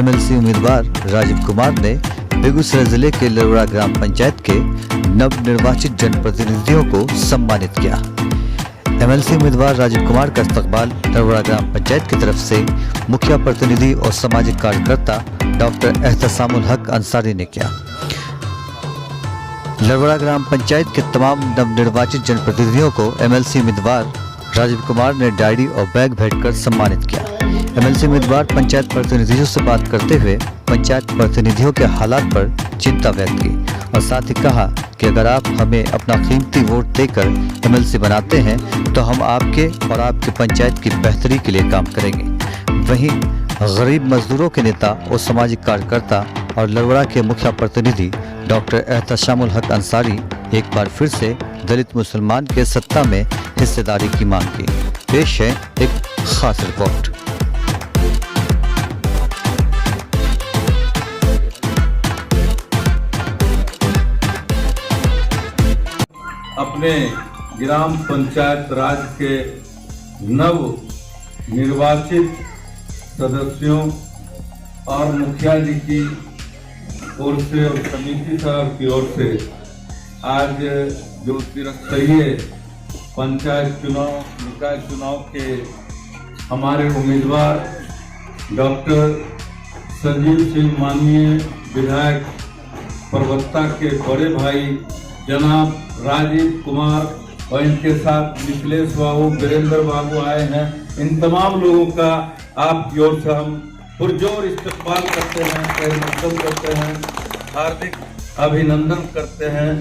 MLC उम्मीदवार राजीव कुमार ने बेगूसराय जिले के लरवड़ा ग्राम पंचायत के नवनिर्वाचित जनप्रतिनिधियों को सम्मानित किया। एमएलसी उम्मीदवार राजीव कुमार का इस्तकबाल लरवड़ा ग्राम पंचायत की तरफ से मुखिया प्रतिनिधि और सामाजिक कार्यकर्ता डॉक्टर एहतसामुल हक अंसारी ने किया। लरवड़ा ग्राम पंचायत के तमाम नवनिर्वाचित जनप्रतिनिधियों को एमएलसी उम्मीदवार राजीव कुमार ने डायरी और बैग भेंट कर सम्मानित किया। एमएलसी उम्मीदवार पंचायत प्रतिनिधियों से बात करते हुए पंचायत प्रतिनिधियों के हालात पर चिंता व्यक्त की और साथ ही कहा कि अगर आप हमें अपना कीमती वोट देकर एमएलसी बनाते हैं तो हम आपके और आपके पंचायत की बेहतरी के लिए काम करेंगे। वहीं गरीब मजदूरों के नेता और सामाजिक कार्यकर्ता और लरवड़ा के मुखिया प्रतिनिधि डॉक्टर एहतसामुल हक अंसारी एक बार फिर से दलित मुसलमान के सत्ता में हिस्सेदारी की मांग की। पेश है एक खास रिपोर्ट। अपने ग्राम पंचायत राज के नव निर्वाचित सदस्यों और मुखिया जी की ओर से और समिति साहब की ओर से आज जो त्रिस्तरीय पंचायत चुनाव निकाय चुनाव के हमारे उम्मीदवार डॉक्टर संजीव सिंह माननीय विधायक प्रवक्ता के बड़े भाई जनाब राजीव कुमार और इनके साथ मिथिलेश बाबू, वीरेंद्र बाबू आए हैं। इन तमाम लोगों का आपकी ओर से हम पुरजोर इस्तकबाल करते हैं, खैर करते हैं, हार्दिक अभिनंदन करते हैं।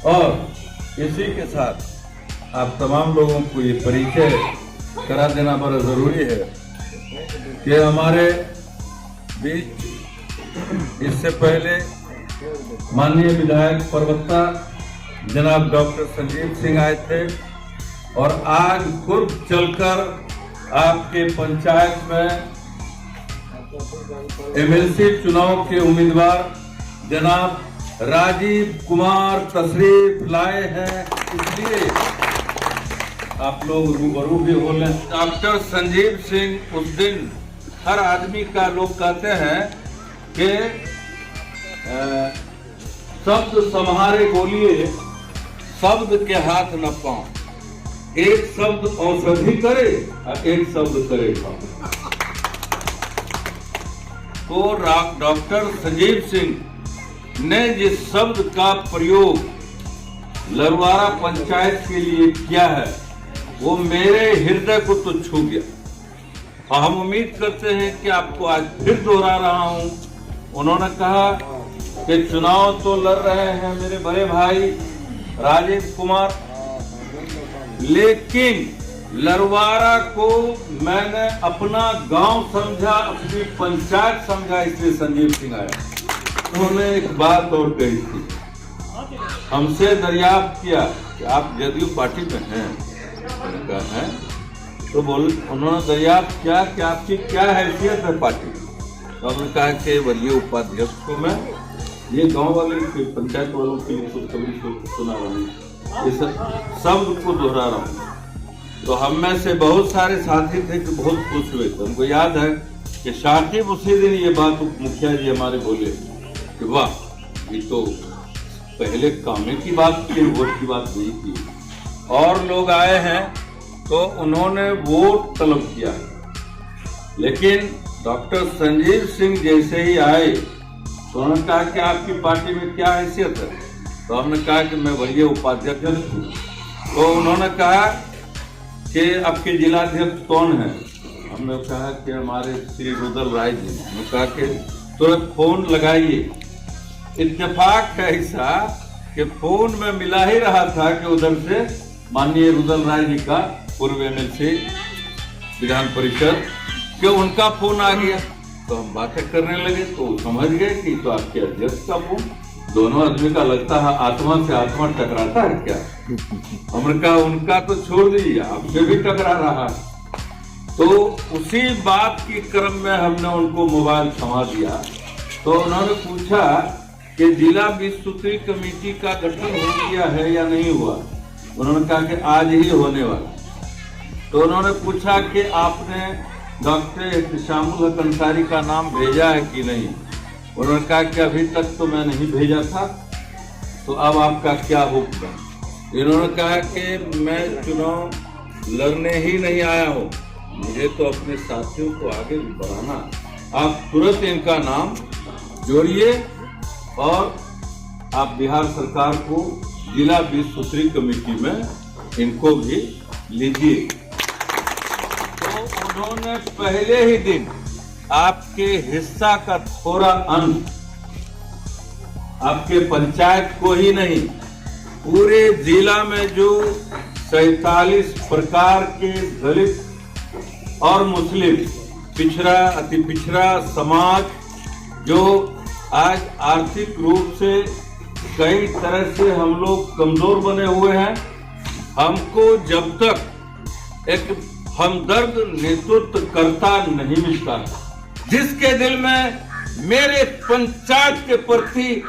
और इसी के साथ आप तमाम लोगों को ये परिचय करा देना बड़ा जरूरी है कि हमारे बीच इससे पहले माननीय विधायक प्रवक्ता जनाब डॉक्टर संजीव सिंह आए थे और आज खुद चलकर आपके पंचायत में एमएलसी चुनाव के उम्मीदवार जनाब राजीव कुमार तशरीफ लाए हैं। इसलिए आप लोग रूबरू भी हो लें। डॉक्टर संजीव सिंह उस दिन हर आदमी का लोग कहते हैं कि शब्द सम्हारे बोलिए, शब्द के हाथ न पाओ। एक शब्द औषधि करे और एक शब्द करे काम। तो डॉक्टर संजीव सिंह ने जिस शब्द का प्रयोग लरवाड़ा पंचायत के लिए किया है वो मेरे हृदय को तो छू गया और हम उम्मीद करते हैं कि आपको आज फिर दोहरा रहा हूं। उन्होंने कहा कि चुनाव तो लड़ रहे हैं मेरे बड़े भाई राजीव कुमार, लेकिन लरवाड़ा को मैंने अपना गांव समझा, अपनी पंचायत समझा, इसलिए संजीव सिंह आया। उन्होंने एक बात और कही थी, हमसे दरियाफ्त किया कि आप जदयू पार्टी में हैं, उनका है तो उन्होंने दरियाफ्त किया कि आपकी क्या हैसियत है पार्टी। तो हमने कहा कि वरीय उपाध्यक्ष को मैं ये गांव वाले पंचायत वालों के लिए कुछ कभी सुना रहा हूँ, इस शब्द को दोहरा रहा हूँ। तो हम में से बहुत सारे साथी थे कि बहुत खुश हुए थे। हमको याद है कि शाकिब उसी दिन ये बात मुखिया जी हमारे बोले कि वाह ये तो पहले कामे की बात की, वोट की बात नहीं की। और लोग आए हैं तो उन्होंने वोट तलब किया, लेकिन डॉक्टर संजीव सिंह जैसे ही आए तो उन्होंने कहा कि आपकी पार्टी में क्या हैसियत है। तो हमने कहा कि मैं वरीय उपाध्यक्ष हूँ। तो उन्होंने कहा कि आपके जिलाध्यक्ष कौन है। हमने कहा कि हमारे श्री रुदल राय जी। हमने कहा कि तुरंत फोन लगाइए। इत्तेफाक है ऐसा कि फोन में मिला ही रहा था कि उधर से माननीय रुदल राय जी का पूर्व एमएलसी विधान परिषद कि उनका फोन आ गया। तो हम बातें करने लगे तो समझ गए कि तो आपके अध्यक्ष का फोन। दोनों आदमी का लगता है आत्मा से आत्मा टकराता है क्या। हमने कहा उनका तो छोड़ दीजिए, आपसे भी टकरा रहा है। तो उसी बात के क्रम में हमने उनको मोबाइल थमा दिया। तो उन्होंने पूछा कि जिला 20 सूत्री कमेटी का गठन हो गया है या नहीं हुआ। उन्होंने कहा कि आज ही होने वाला। तो उन्होंने पूछा कि आपने डॉक्टर एहतशामुल हक अंसारी का नाम भेजा है कि नहीं। उन्होंने कहा कि अभी तक तो मैं नहीं भेजा था, तो अब आपका क्या हुक्म है। इन्होंने कहा कि मैं चुनाव लड़ने ही नहीं आया हूँ, मुझे तो अपने साथियों को आगे भी बढ़ाना। आप तुरंत इनका नाम जोड़िए और आप बिहार सरकार को जिला 20 सूत्री कमेटी में इनको भी लीजिए। तो उन्होंने पहले ही दिन आपके हिस्सा का थोड़ा अंश आपके पंचायत को ही नहीं, पूरे जिला में जो 47 प्रकार के दलित और मुस्लिम पिछड़ा अति पिछड़ा समाज जो आज आर्थिक रूप से कई तरह से हम लोग कमजोर बने हुए हैं, हमको जब तक एक हमदर्द नेतृत्व करता नहीं मिलता, जिसके दिल में मेरे पंचायत के प्रति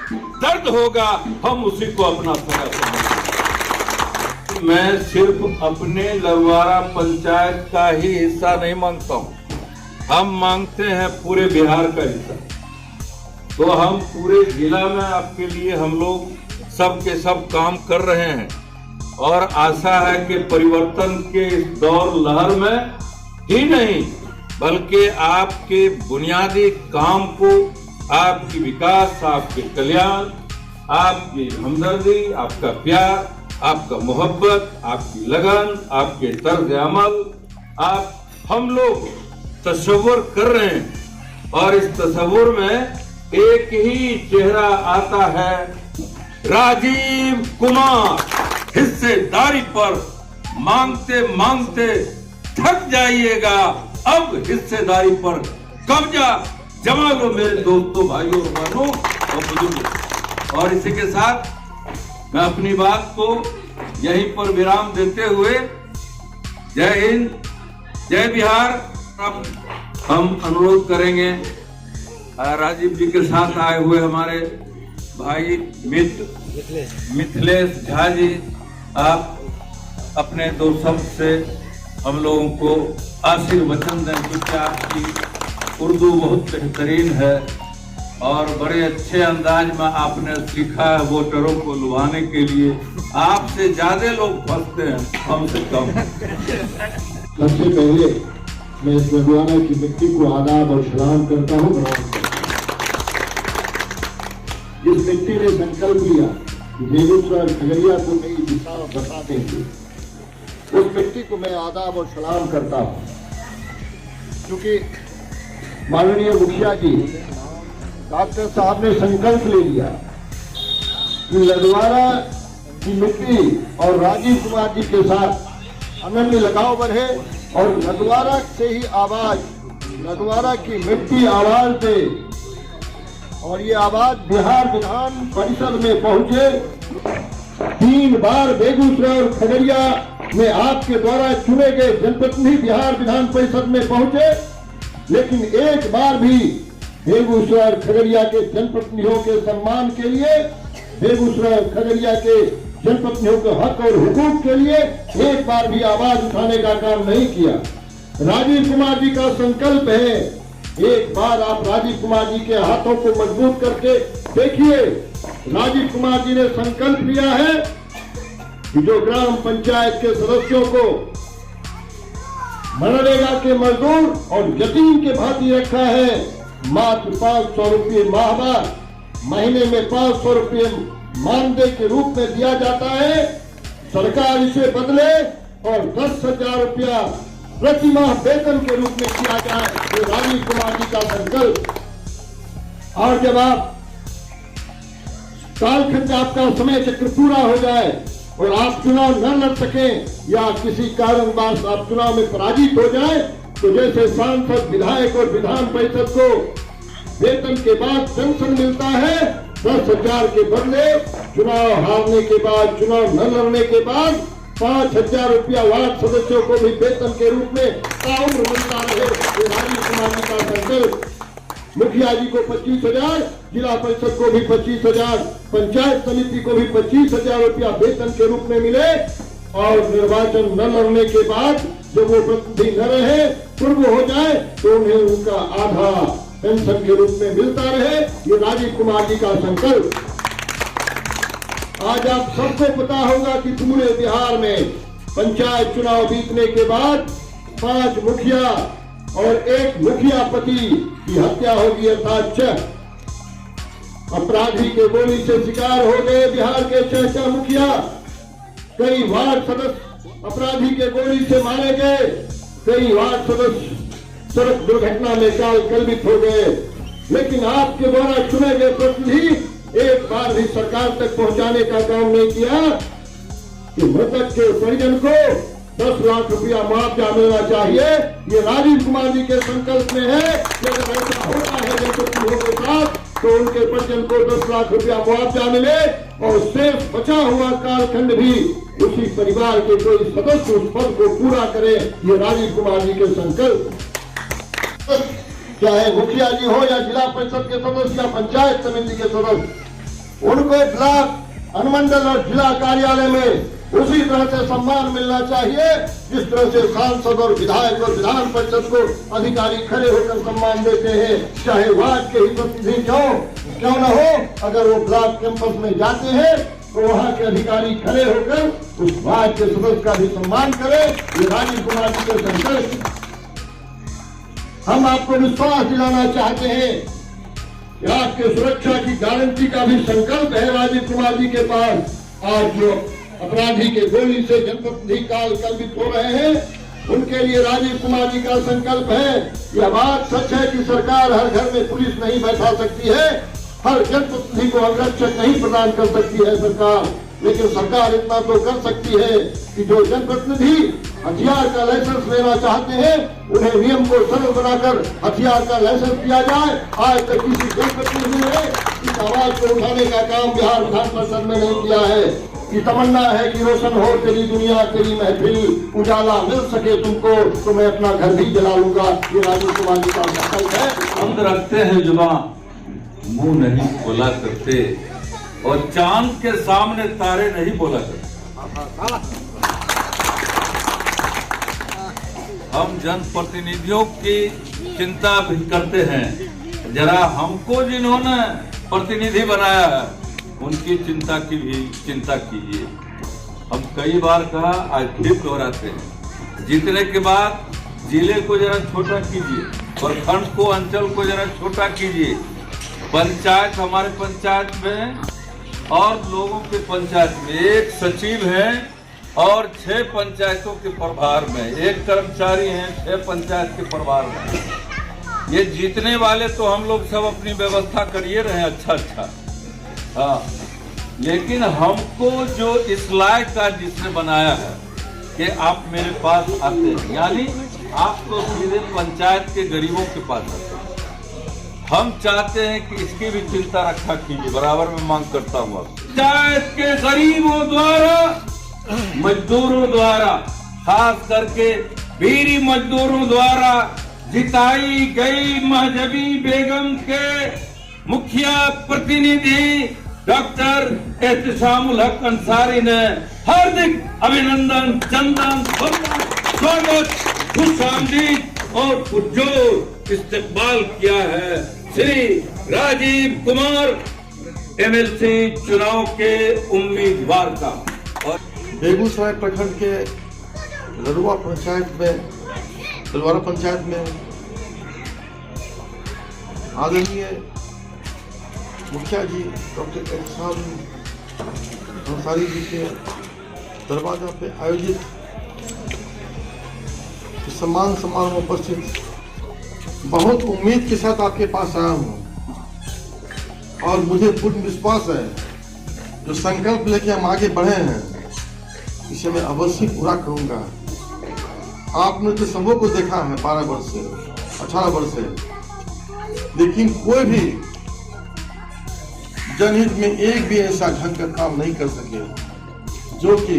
दर्द होगा, हम उसी को अपना सगा समझेंगे। मैं सिर्फ अपने लरवारा पंचायत का ही हिस्सा नहीं मांगता हूं, हम मांगते हैं पूरे बिहार का हिस्सा। तो हम पूरे जिला में आपके लिए हम लोग सब के सब काम कर रहे हैं और आशा है कि परिवर्तन के इस दौर लहर में ही नहीं बल्कि आपके बुनियादी काम को, आपकी विकास, आपके कल्याण, आपकी हमदर्दी, आपका प्यार, आपका मोहब्बत, आपकी लगन, आपके तर्ज अमल, आप हम लोग तस्वीर कर रहे हैं और इस तस्वीर में एक ही चेहरा आता है, राजीव कुमार। हिस्सेदारी पर मांगते मांगते थक जाइएगा, अब हिस्सेदारी पर कब्जा जमा लो मेरे दोस्तों, भाइयों और बहनों और बुजुर्गों। और इसी के साथ मैं अपनी बात को यहीं पर विराम देते हुए जय हिंद, जय बिहार। अब हम अनुरोध करेंगे राजीव जी के साथ आए हुए हमारे भाई मित्र मिथिलेश झा जी, आप अपने दो शब्द से हम लोगों को आशीर्वचन दें, क्योंकि आपकी उर्दू बहुत बेहतरीन है और बड़े अच्छे अंदाज में आपने सीखा है वोटरों को लुभाने के लिए। आपसे ज्यादा लोग फंसते हैं, हमसे कम। सबसे पहले मैं इस लरवारा की मिट्टी को आदाब और सलाम करता हूँ। जिस मिट्टी ने संकल्प लिया कि बेगूसराय और खगड़िया को नई दिशा बता देंगे, उस मिट्टी को मैं आदाब और सलाम करता हूँ, क्योंकि माननीय मुखिया जी डॉक्टर साहब ने संकल्प ले लिया कि लरवारा की मिट्टी और राजीव कुमार जी के साथ अनन्य लगाव बढ़े और लरवारा से ही आवाज, लरवारा की मिट्टी आवाज दे और ये आवाज बिहार विधान परिषद में पहुंचे। 3 बार बेगूसराय और खगड़िया में आपके द्वारा चुने गए जनप्रतिनिधि बिहार विधान परिषद में पहुंचे, लेकिन एक बार भी बेगूसराय और खगड़िया के जनप्रतिनिधियों के सम्मान के लिए, बेगूसराय और खगड़िया के जनप्रतिनिधियों के हक और हुकूक के लिए एक बार भी आवाज उठाने का काम नहीं किया। राजीव कुमार जी का संकल्प है, एक बार आप राजीव कुमार जी के हाथों को मजबूत करके देखिए। राजीव कुमार जी ने संकल्प लिया है कि जो ग्राम पंचायत के सदस्यों को मनरेगा के मजदूर और यतीम के भांति रखा है, मात्र 500 रुपये माहवार, महीने में 500 रुपये मानदेय के रूप में दिया जाता है। सरकार इसे बदले और 10,000 रुपया प्रति माह वेतन के रूप में किया जाए, ये राजीव कुमार जी का संकल्प। और जब आप कालखंड आपका समय चक्र पूरा हो जाए और आप चुनाव न लड़ सकें या किसी कारणवश आप चुनाव में पराजित हो जाए, तो जैसे सांसद, विधायक और विधान परिषद को वेतन के बाद पेंशन मिलता है, 10,000 के बदले चुनाव हारने के बाद, चुनाव न लड़ने के बाद 5,000 रुपया वार्ड सदस्यों को भी वेतन के रूप में ताउम्र मिलता रहे। राजीव कुमार जी का संकल्प। मुखिया जी को 25,000, जिला परिषद को भी 25,000, पंचायत समिति को भी 25,000 रुपया वेतन के रूप में मिले और निर्वाचन न लड़ने के बाद जब वो प्रतिनिधि न रहे, पूर्व हो जाए, तो उन्हें उनका आधा पेंशन के रूप में मिलता रहे। ये राजीव कुमार जी का संकल्प। आज आप सबको पता होगा कि पूरे बिहार में पंचायत चुनाव जीतने के बाद 5 मुखिया और 1 मुखिया पति की हत्या होगी, अर्थात 6 अपराधी के गोली से शिकार हो गए बिहार के 6 मुखिया। कई वार्ड सदस्य अपराधी के गोली से मारे गए, कई वार्ड सदस्य सड़क दुर्घटना में काल कलवित हो गए। लेकिन आपके द्वारा चुने गए प्रतिनिधि एक बार भी सरकार तक पहुंचाने का काम नहीं किया कि मृतक के परिजन को 10 लाख रुपया मुआवजा मिलना चाहिए। ये राजीव कुमार जी के संकल्प में है कि अगर ऐसा होता है जनप्रतिनिधियों के साथ, तो उनके परिजन को 10 लाख रुपया मुआवजा मिले और शेष बचा हुआ कालखंड भी उसी परिवार के कोई सदस्य उस पद को पूरा करे। ये राजीव कुमार जी के संकल्प। चाहे मुखिया जी हो या जिला परिषद के सदस्य या पंचायत समिति के सदस्य, उनको ब्लॉक, अनुमंडल और जिला कार्यालय में उसी तरह से सम्मान मिलना चाहिए जिस तरह से सांसद और विधायक और विधान परिषद को अधिकारी खड़े होकर सम्मान देते हैं। चाहे वार्ड के ही प्रतिनिधि क्यों न हो, अगर वो ब्लॉक कैंपस में जाते हैं तो वहाँ के अधिकारी खड़े होकर उस वार्ड के सदस्य का भी सम्मान करें। ये राजीव कुमार जी के संकल्प। हम आपको विश्वास दिलाना चाहते हैं कि आपके सुरक्षा की गारंटी का भी संकल्प है राजीव कुमार जी के पास। आज जो अपराधी के गोली से जनप्रतिनिधि काल कलवित हो रहे हैं, उनके लिए राजीव कुमार जी का संकल्प है। यह बात सच है कि सरकार हर घर में पुलिस नहीं बैठा सकती है, हर जनप्रतिनिधि को अंगरक्षक नहीं प्रदान कर सकती है सरकार, लेकिन सरकार इतना तो कर सकती है कि जो जनप्रतिनिधि हथियार का लाइसेंस लेना चाहते हैं, उन्हें नियम को सरल बनाकर हथियार का लाइसेंस दिया जाए। आज तक किसी जनप्रतिनिधि ने इस आवाज को उठाने का काम बिहार विधान परिषद में नहीं किया है। कि तमन्ना है कि रोशन हो तेरी दुनिया, तेरी महफिल, उजाला मिल सके तुमको, तो मैं अपना घर भी जला लूंगा। ये राजीव कुमार जी का संकल्प है। हम रखते हैं जुबान, मुंह नहीं बोला करते, और चांद के सामने तारे नहीं बोला करते। हम जनप्रतिनिधियों की चिंता भी करते हैं। जरा हमको जिन्होंने प्रतिनिधि बनाया है उनकी चिंता कीजिए। हम कई बार कहा, आज फिर दोहराते हैं, जीतने के बाद जिले को जरा छोटा कीजिए, प्रखंड को, अंचल को जरा छोटा कीजिए। पंचायत, हमारे पंचायत में और लोगों के पंचायत में 1 सचिव है और 6 पंचायतों के प्रभार में 1 कर्मचारी हैं, 6 पंचायत के प्रभार में। ये जीतने वाले तो हम लोग सब अपनी व्यवस्था करिए रहे हैं, अच्छा। हाँ, लेकिन हमको जो इस लायक का जिसने बनाया है कि आप मेरे पास आते हैं, यानी आप तो सीधे पंचायत के गरीबों के पास आते हैं। हम चाहते हैं कि इसकी भी चिंता रखा कीजिए, बराबर में मांग करता हूँ। पंचायत के गरीबों द्वारा, मजदूरों द्वारा, खास करके बीरी मजदूरों द्वारा जिताई गई महजबी बेगम के मुखिया प्रतिनिधि डॉक्टर एहतिसामुल हक अंसारी ने हार्दिक अभिनंदन, चंदन, स्वागत, खुशामदीद और पुरजोर इस्तकबाल किया है श्री राजीव कुमार एमएलसी चुनाव के उम्मीदवार का। और बेगूसराय प्रखंड के लड़ुआ पंचायत में आदरणीय मुखिया जी डॉक्टर एहतिसामुल अंसारी जी के दरवाजा पे आयोजित सम्मान समारोह में उपस्थित बहुत उम्मीद के साथ आपके पास आया हूँ और मुझे पूर्ण विश्वास है जो संकल्प लेके हम आगे बढ़े हैं इसे मैं अवश्य पूरा करूंगा। आपने तो सबों को देखा है 12 वर्ष से, 18 वर्ष से, लेकिन कोई भी जनहित में एक भी ऐसा ढंग का काम नहीं कर सके जो कि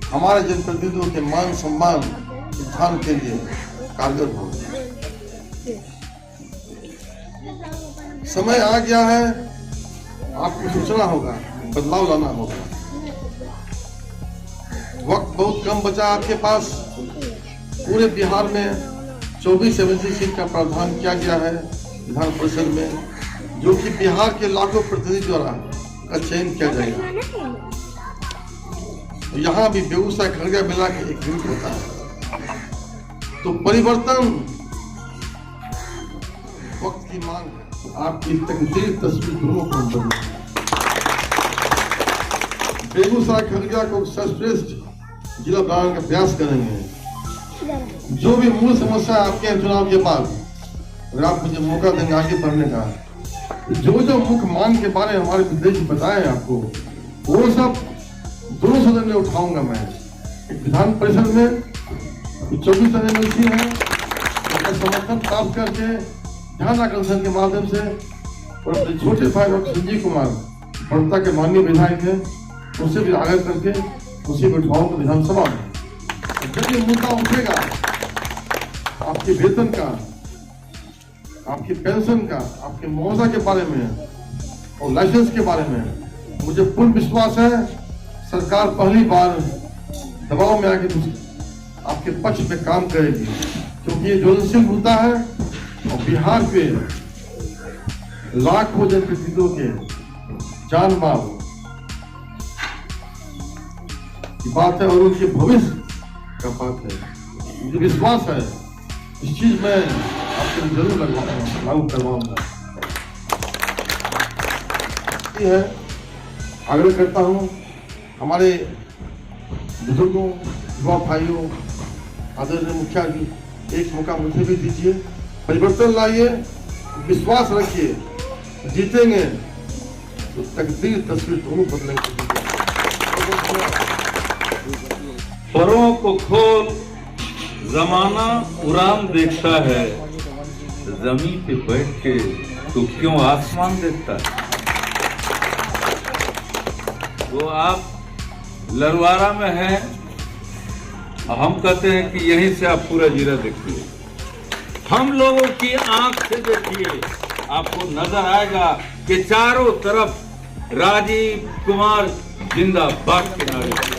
हमारे जनप्रतिनिधियों के मान सम्मान उत्थान के लिए कारगर हो। समय आ गया है, आपको सोचना होगा, बदलाव लाना होगा। वक्त बहुत कम बचा आपके पास, पूरे बिहार में 24 एमएलसी सीट का प्रावधान किया गया है विधान परिषद में, जो कि बिहार के लाखों प्रतिनिधि द्वारा का चयन किया जाएगा। तो यहाँ भी बेगूसराय खगड़िया मिला के एक यूनिट होता है। तो परिवर्तन वक्त की मांग है। आपकी तकदीर तस्वीर दोनों को बदले। बेगूसराय खगड़िया को सर्वश्रेष्ठ जिला बनाने का प्रयास करेंगे। जो भी मूल समस्या आपके हैं चुनाव के बाद, अगर आप मुझे मौका देंगे आगे बढ़ने का, जो मुख्य मांग के बारे में हमारे विदेश बताए आपको, वो सब दोनों सदन में उठाऊंगा मैं। एक विधान परिषद में 24 एमएलसी है, उसका समर्थन प्राप्त करके ध्यान आकर्षण के माध्यम से, और अपने छोटे भाई डॉक्टर संजीव कुमार बड़ता के माननीय विधायक है, उससे भी आग्रह करके उसी को उठाऊंगा विधानसभा में। जब ये मुद्दा उठेगा आपके वेतन का, आपकी पेंशन का, आपके मुआवजा के बारे में और लाइसेंस के बारे में, मुझे पूर्ण विश्वास है सरकार पहली बार दबाव में आके आपके पक्ष में काम करेगी, क्योंकि ये ज्वलनशील मुद्दा है और बिहार पे लाखों जनप्रतिनिधियों के जान माल की बात है और उनके भविष्य का बात है। मुझे विश्वास है इस चीज में आपको जरूर लागू करवाऊंगा। है आग्रह करता हूँ हमारे बुजुर्गों, युवा भाइयों, आदरणीय मुखिया जी, एक मौका मुझे भी दीजिए, परिवर्तन लाइए, विश्वास रखिए, जीतेंगे तो तकदीर तस्वीर दोनों बदलेंगे। परों को खोल जमाना उड़ान देखता है, जमीन पे बैठ के तो क्यों आसमान देखता है। वो आप लरवारा में हैं, हम कहते हैं कि यहीं से आप पूरा जिला देखिए, हम लोगों की आंख से देखिए, आपको नजर आएगा कि चारों तरफ राजीव कुमार जिंदाबाद के नारे।